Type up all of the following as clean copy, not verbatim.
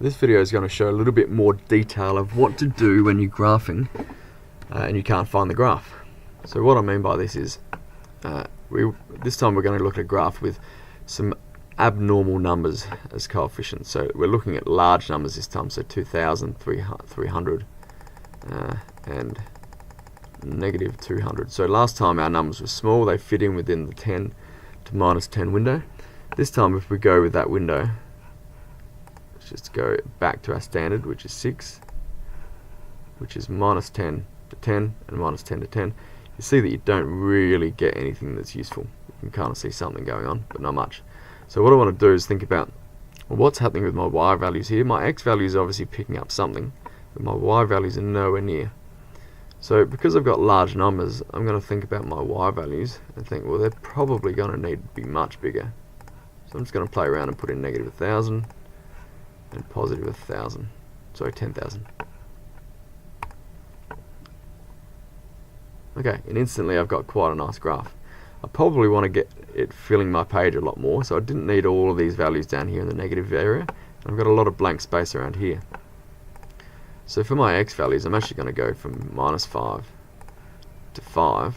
This video is going to show a little bit more detail of what to do when you're graphing and you can't find the graph. So what I mean by this is, this time we're going to look at a graph with some abnormal numbers as coefficients. So we're looking at large numbers this time, so 2,000, 300, and negative 200. So last time our numbers were small, they fit in within the 10 to minus 10 window. This time if we go with that window, let's just go back to our standard, which is 6, which is minus 10 to 10 and minus 10 to 10. You see that you don't really get anything that's useful. You can kind of see something going on, but not much. So what I want to do is think about, well, what's happening with my y values here. My x value is obviously picking up something, but my y values are nowhere near. So because I've got large numbers, I'm going to think about my y values and think, well, they're probably going to need to be much bigger. So I'm just going to play around and put in negative 1,000 and positive 1,000. Sorry, 10,000. Okay, and instantly I've got quite a nice graph. I probably want to get it filling my page a lot more, so I didn't need all of these values down here in the negative area. I've got a lot of blank space around here. So for my x values, I'm actually going to go from minus 5 to 5,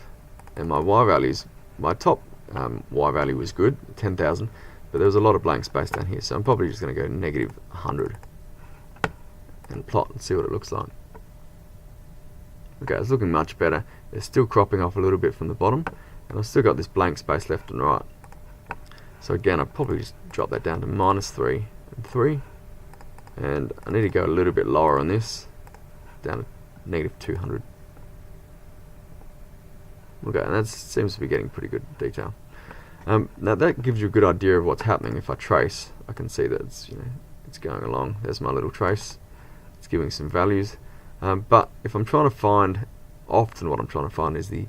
and my y values, my top y value was good, 10,000, but there was a lot of blank space down here, so I'm probably just going to go negative 100 and plot and see what it looks like. Okay, it's looking much better. It's still cropping off a little bit from the bottom, and I've still got this blank space left and right. So again, I'll probably just drop that down to minus 3 and 3. And I need to go a little bit lower on this, down to negative 200. Okay, and that seems to be getting pretty good detail. Now that gives you a good idea of what's happening. If I trace, I can see that it's it's going along. There's my little trace. It's giving some values. But if I'm trying to find, often what I'm trying to find is the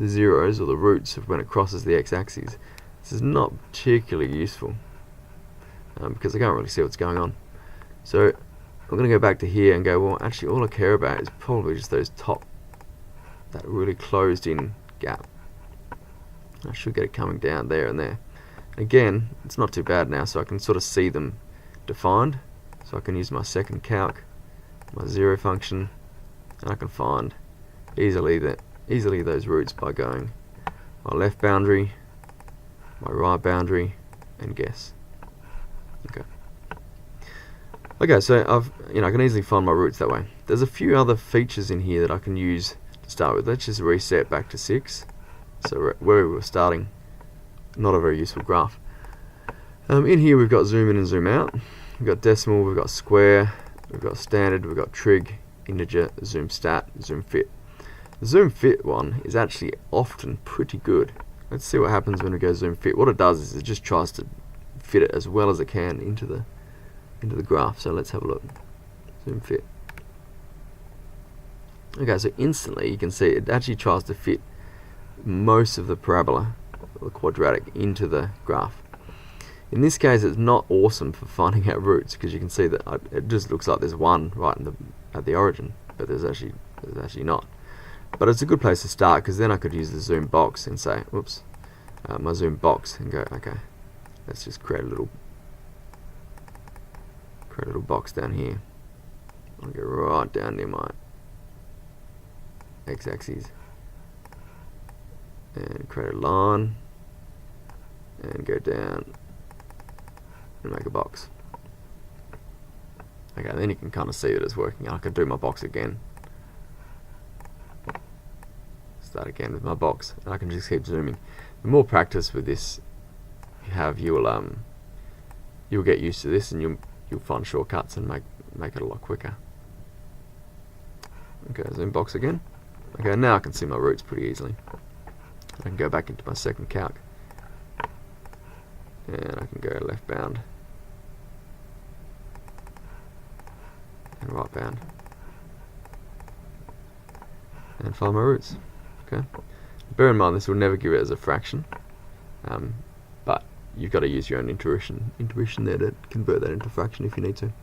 zeros or the roots of when it crosses the x-axis. This is not particularly useful because I can't really see what's going on. So I'm going to go back to here and go, well, actually all I care about is probably just those top, that really closed in gap. I should get it coming down there and there. Again, it's not too bad now, so I can sort of see them defined. So I can use my second calc, my zero function, and I can find easily those roots by going my left boundary, my right boundary, and guess. Okay, so I can easily find my roots that way. There's a few other features in here that I can use to start with. Let's just reset back to 6. So where we were starting, not a very useful graph. In here we've got zoom in and zoom out. We've got decimal, we've got square, we've got standard, we've got trig, integer, zoom stat, zoom fit. The zoom fit one is actually often pretty good. Let's see what happens when we go zoom fit. What it does is it just tries to fit it as well as it can into the graph. So let's have a look. Zoom fit. Okay, so instantly you can see it actually tries to fit most of the parabola, or the quadratic, into the graph. In this case, it's not awesome for finding out roots because you can see that it just looks like there's one right at the origin, but there's actually not. But it's a good place to start because then I could use the zoom box and say, whoops, my zoom box, and go, okay, let's just create a little box down here. I'll go right down near my x-axis and create a line and go down and make a box. Okay, then you can kind of see that it's working. I can do my box again, start again with my box, and I can just keep zooming. The more practice with this you have, you'll get used to this, and you'll find shortcuts and make it a lot quicker. Okay, zoom box again. Okay, now I can see my roots pretty easily. I can go back into my second calc, and I can go left bound and right bound and find my roots. Okay, bear in mind this will never give it as a fraction, but you've got to use your own intuition there to convert that into fraction if you need to.